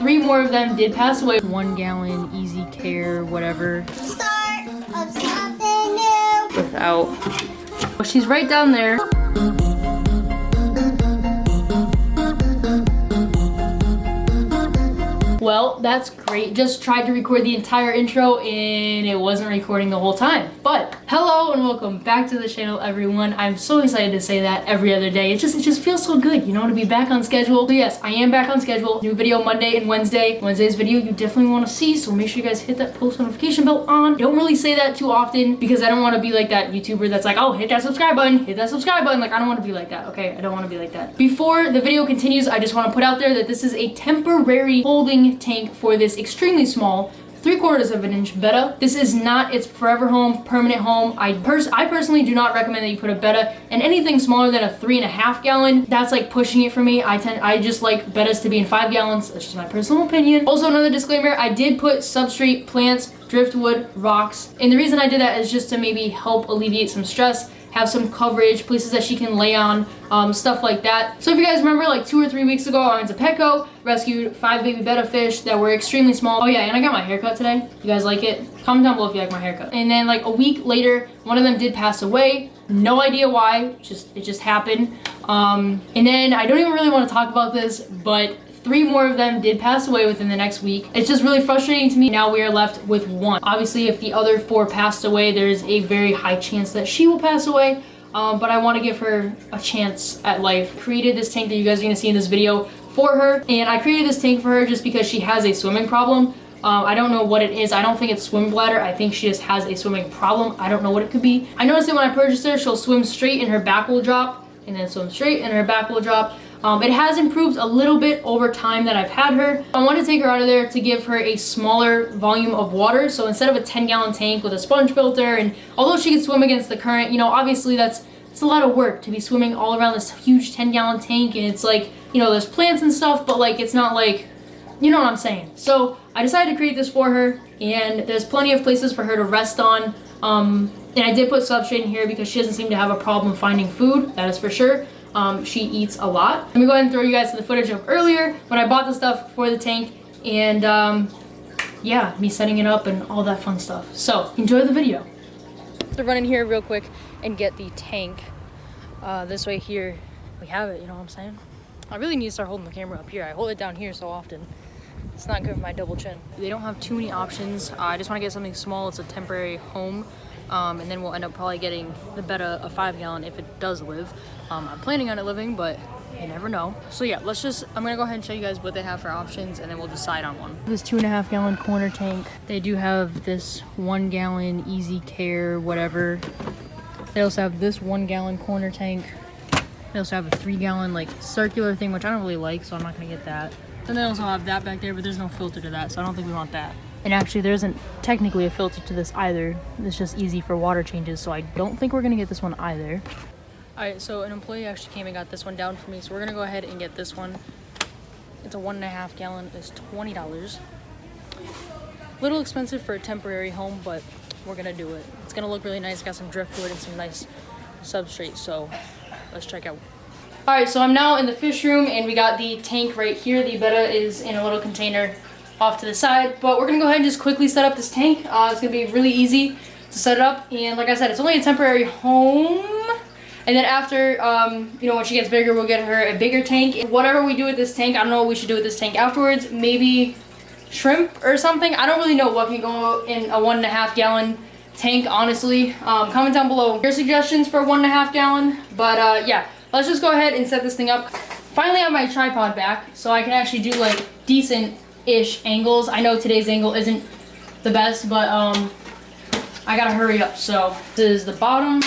3 more of them did pass away. 1 gallon, easy care, whatever. Start of something new. Without. Well, she's right down there. Well, that's great. Just tried to record the entire intro and it wasn't recording the whole time. But hello and welcome back to the channel, everyone. I'm so excited to say that every other day. It just feels so good, you know, to be back on schedule. So yes, I am back on schedule. New video Monday and Wednesday. Wednesday's video you definitely want to see, so make sure you guys hit that post notification bell on. Don't really say that too often because I don't want to be like that YouTuber that's like, oh, hit that subscribe button, hit that subscribe button. Like, I don't want to be like that, okay? I don't want to be like that. Before the video continues, I just want to put out there that this is a temporary holding tank for this extremely small 3/4 of an inch BETTA. This is not its forever home, permanent home. I personally do not recommend that you put a BETTA in anything smaller than a 3.5 gallon. That's like pushing it for me. I just like BETTAs to be in 5 gallons. That's just my personal opinion. Also, another disclaimer, I did put substrate, plants, driftwood, rocks. And the reason I did that is just to maybe help alleviate some stress, have some coverage, places that she can lay on, stuff like that. So if you guys remember, like 2 or 3 weeks ago, I went to PETCO, rescued 5 baby BETTA fish that were extremely small. Oh yeah, and I got my haircut today. You guys like it? Comment down below if you like my haircut. And then like a week later, one of them did pass away. No idea why, it just happened. And then I don't even really want to talk about this, but 3 more of them did pass away within the next week. It's just really frustrating to me. Now we are left with 1. Obviously, if the other 4 passed away, there's a very high chance that she will pass away. But I want to give her a chance at life. Created this tank that you guys are going to see in this video for her. And I created this tank for her just because she has a swimming problem. I don't know what it is. I don't think it's swim bladder. I think she just has a swimming problem. I don't know what it could be. I noticed that when I purchased her, she'll swim straight and her back will drop. And then swim straight and her back will drop. It has improved a little bit over time that I've had her. I want to take her out of there to give her a smaller volume of water. So instead of a 10-gallon tank with a sponge filter, and although she can swim against the current, you know, obviously it's a lot of work to be swimming all around this huge 10-gallon tank. And it's like, you know, there's plants and stuff, but like, it's not like, you know what I'm saying. So I decided to create this for her, and there's plenty of places for her to rest on. And I did put substrate in here because she doesn't seem to have a problem finding food, that is for sure. She eats a lot. Let me go ahead and throw you guys to the footage of earlier when I bought the stuff for the tank, and yeah, me setting it up and all that fun stuff. So enjoy the video. To run in here real quick and get the tank. This way here, we have it, you know what I'm saying? I really need to start holding the camera up here. I hold it down here so often. It's not good for my double chin. They don't have too many options. I just want to get something small. It's a temporary home. And then we'll end up probably getting the BETTA a 5-gallon if it does live. I'm planning on it living, but you never know. So yeah, I'm gonna go ahead and show you guys what they have for options, and then we'll decide on one. This 2.5-gallon corner tank. They do have this 1-gallon easy care, whatever. They also have this 1-gallon corner tank. They also have a 3-gallon like circular thing, which I don't really like, so I'm not gonna get that. Then they also have that back there, but there's no filter to that, so I don't think we want that. And actually, there isn't technically a filter to this either. It's just easy for water changes, so I don't think we're gonna get this one either. All right, so an employee actually came and got this one down for me, so we're gonna go ahead and get this one. It's a 1.5 gallon, it's $20. A little expensive for a temporary home, but we're gonna do it. It's gonna look really nice, got some driftwood and some nice substrate, so let's check out. All right, so I'm now in the fish room, and we got the tank right here. The BETTA is in a little container off to the side, but we're gonna go ahead and just quickly set up this tank. It's gonna be really easy to set it up, and like I said, it's only a temporary home. And then after, you know, when she gets bigger, we'll get her a bigger tank. And whatever we do with this tank, I don't know what we should do with this tank afterwards. Maybe shrimp or something. I don't really know what can go in a 1.5 gallon tank, honestly. Comment down below your suggestions for a 1.5 gallon. But yeah, let's just go ahead and set this thing up. Finally, I have my tripod back, so I can actually do like decent-ish angles. I know today's angle isn't the best, but I gotta hurry up. So this is the bottom.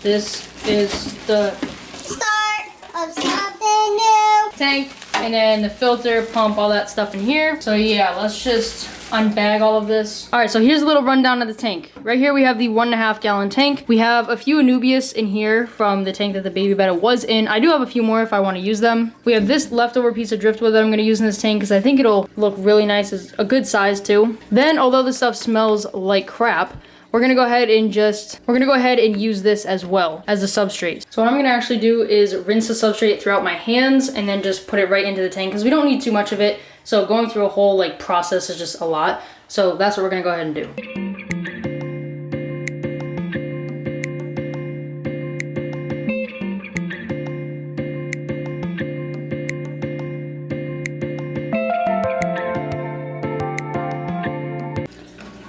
This is the Start of something new. tank, and then the filter, pump, all that stuff in here. So yeah, let's just unbag all of this. All right, so here's a little rundown of the tank. Right here we have the 1.5 gallon tank. We have a few Anubias in here from the tank that the baby BETTA was in. I do have a few more if I want to use them. We have this leftover piece of driftwood that I'm going to use in this tank because I think it'll look really nice. It's a good size too. Then, although this stuff smells like crap, we're gonna go ahead and use this as well as the substrate. So what I'm gonna actually do is rinse the substrate throughout my hands and then just put it right into the tank because we don't need too much of it. So going through a whole like process is just a lot. So that's what we're gonna go ahead and do.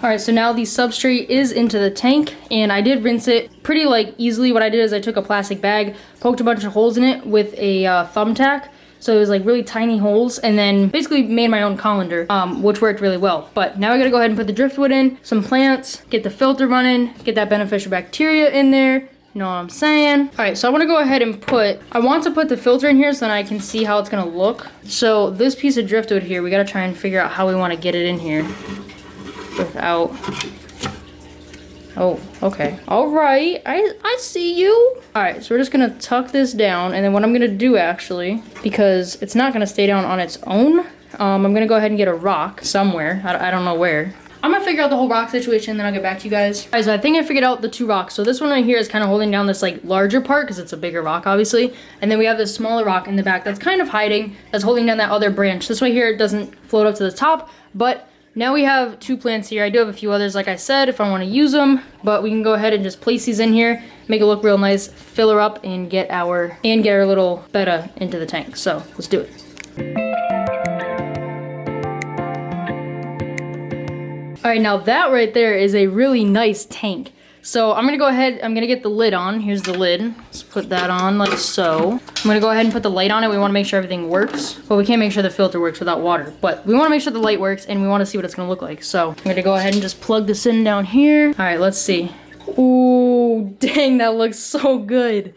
All right, so now the substrate is into the tank and I did rinse it pretty like easily. What I did is I took a plastic bag, poked a bunch of holes in it with a thumbtack. So it was like really tiny holes, and then basically made my own colander, which worked really well. But now I gotta go ahead and put the driftwood in, some plants, get the filter running, get that beneficial bacteria in there. You know what I'm saying? All right, so I wanna go ahead and I want to put the filter in here so that I can see how it's gonna look. So this piece of driftwood here, we gotta try and figure out how we wanna get it in here without, oh, okay. All right, I see you. All right, so we're just gonna tuck this down, and then what I'm gonna do actually, because it's not gonna stay down on its own, I'm gonna go ahead and get a rock somewhere. I don't know where. I'm gonna figure out the whole rock situation, then I'll get back to you guys. All right, so I think I figured out the two rocks. So this one right here is kind of holding down this like larger part because it's a bigger rock, obviously. And then we have this smaller rock in the back that's kind of hiding, that's holding down that other branch. This way here, it doesn't float up to the top, but now we have two plants here. I do have a few others, like I said, if I want to use them, but we can go ahead and just place these in here, make it look real nice, fill her up, and get our little BETTA into the tank. So let's do it. All right, now that right there is a really nice tank. So I'm gonna go ahead, I'm gonna get the lid on. Here's the lid. Let's put that on like so. I'm gonna go ahead and put the light on it. We wanna make sure everything works, but we can't make sure the filter works without water. But we wanna make sure the light works and we wanna see what it's gonna look like. So I'm gonna go ahead and just plug this in down here. All right, let's see. Ooh, dang, that looks so good.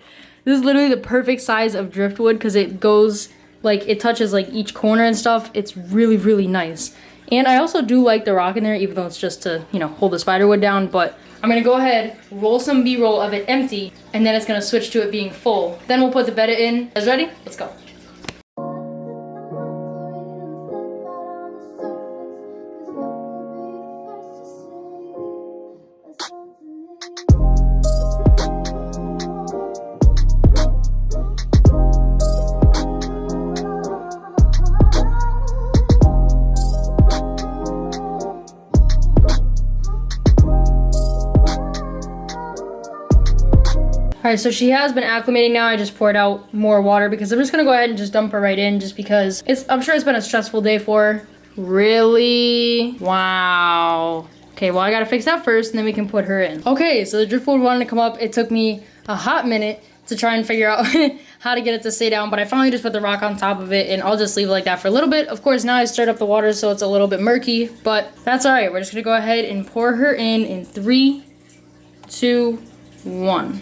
This is literally the perfect size of driftwood because it goes, like, it touches like each corner and stuff. It's really, really nice. And I also do like the rock in there, even though it's just to, you know, hold the spiderwood down, but I'm gonna go ahead, roll some B-roll of it empty, and then it's gonna switch to it being full. Then we'll put the BETTA in. You guys ready? Let's go. All right, so she has been acclimating now. I just poured out more water because I'm just gonna go ahead and just dump her right in just because I'm sure it's been a stressful day for her. Really? Wow. Okay, well I gotta fix that first and then we can put her in. Okay, so the driftwood wanted to come up. It took me a hot minute to try and figure out how to get it to stay down, but I finally just put the rock on top of it and I'll just leave it like that for a little bit. Of course, now I stirred up the water so it's a little bit murky, but that's all right. We're just gonna go ahead and pour her in 3, 2, 1.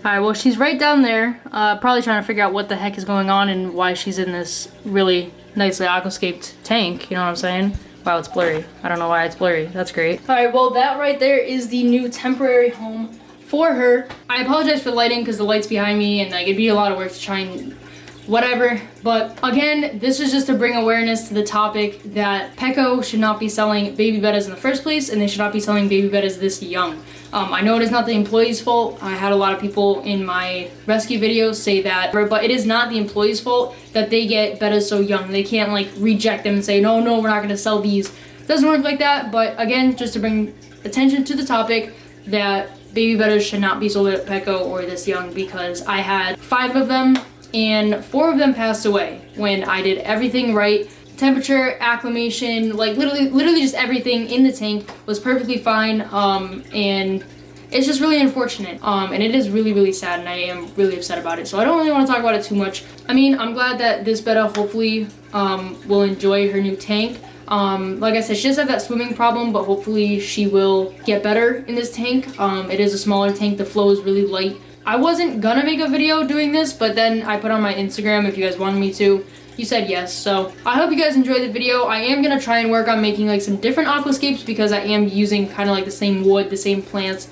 All right, well, she's right down there, probably trying to figure out what the heck is going on and why she's in this really nicely aquascaped tank, you know what I'm saying? Wow, it's blurry. I don't know why it's blurry. That's great. All right, well, that right there is the new temporary home for her. I apologize for the lighting because the light's behind me and like it'd be a lot of work to try and whatever. But again, this is just to bring awareness to the topic that PETCO should not be selling baby bettas in the first place and they should not be selling baby bettas this young. I know it is not the employee's fault. I had a lot of people in my rescue videos say that, but it is not the employee's fault that they get bettas so young. They can't like reject them and say, no, we're not gonna sell these. It doesn't work like that, but again, just to bring attention to the topic that baby bettas should not be sold at PETCO or this young because I had 5 of them and 4 of them passed away when I did everything right. Temperature, acclimation, like literally just everything in the tank was perfectly fine, and it's just really unfortunate, and it is really, really sad, and I am really upset about it, so I don't really want to talk about it too much. I mean, I'm glad that this BETTA hopefully will enjoy her new tank. Like I said, she does have that swimming problem, but hopefully she will get better in this tank. It is a smaller tank, the flow is really light. I wasn't gonna make a video doing this, but then I put on my Instagram if you guys wanted me to. You said yes, so I hope you guys enjoyed the video. I am gonna try and work on making like some different aquascapes because I am using kind of like the same wood, the same plants.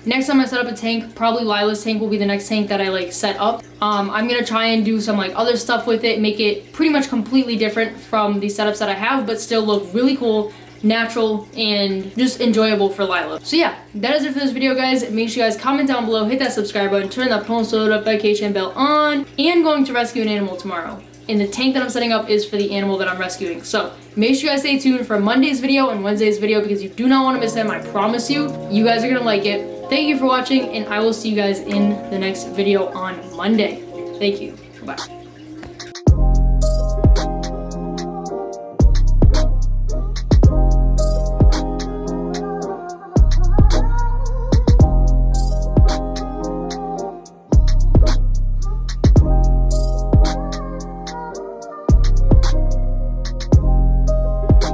Next time I set up a tank, probably Lila's tank will be the next tank that I like set up. I'm gonna try and do some like other stuff with it, make it pretty much completely different from the setups that I have, but still look really cool. natural and just enjoyable for Lila. So yeah, that is it for this video, guys. Make sure you guys comment down below, hit that subscribe button, turn that post notification bell on, and going to rescue an animal tomorrow. And the tank that I'm setting up is for the animal that I'm rescuing. So make sure you guys stay tuned for Monday's video and Wednesday's video because you do not want to miss them. I promise you, you guys are going to like it. Thank you for watching, and I will see you guys in the next video on Monday. Thank you. Bye.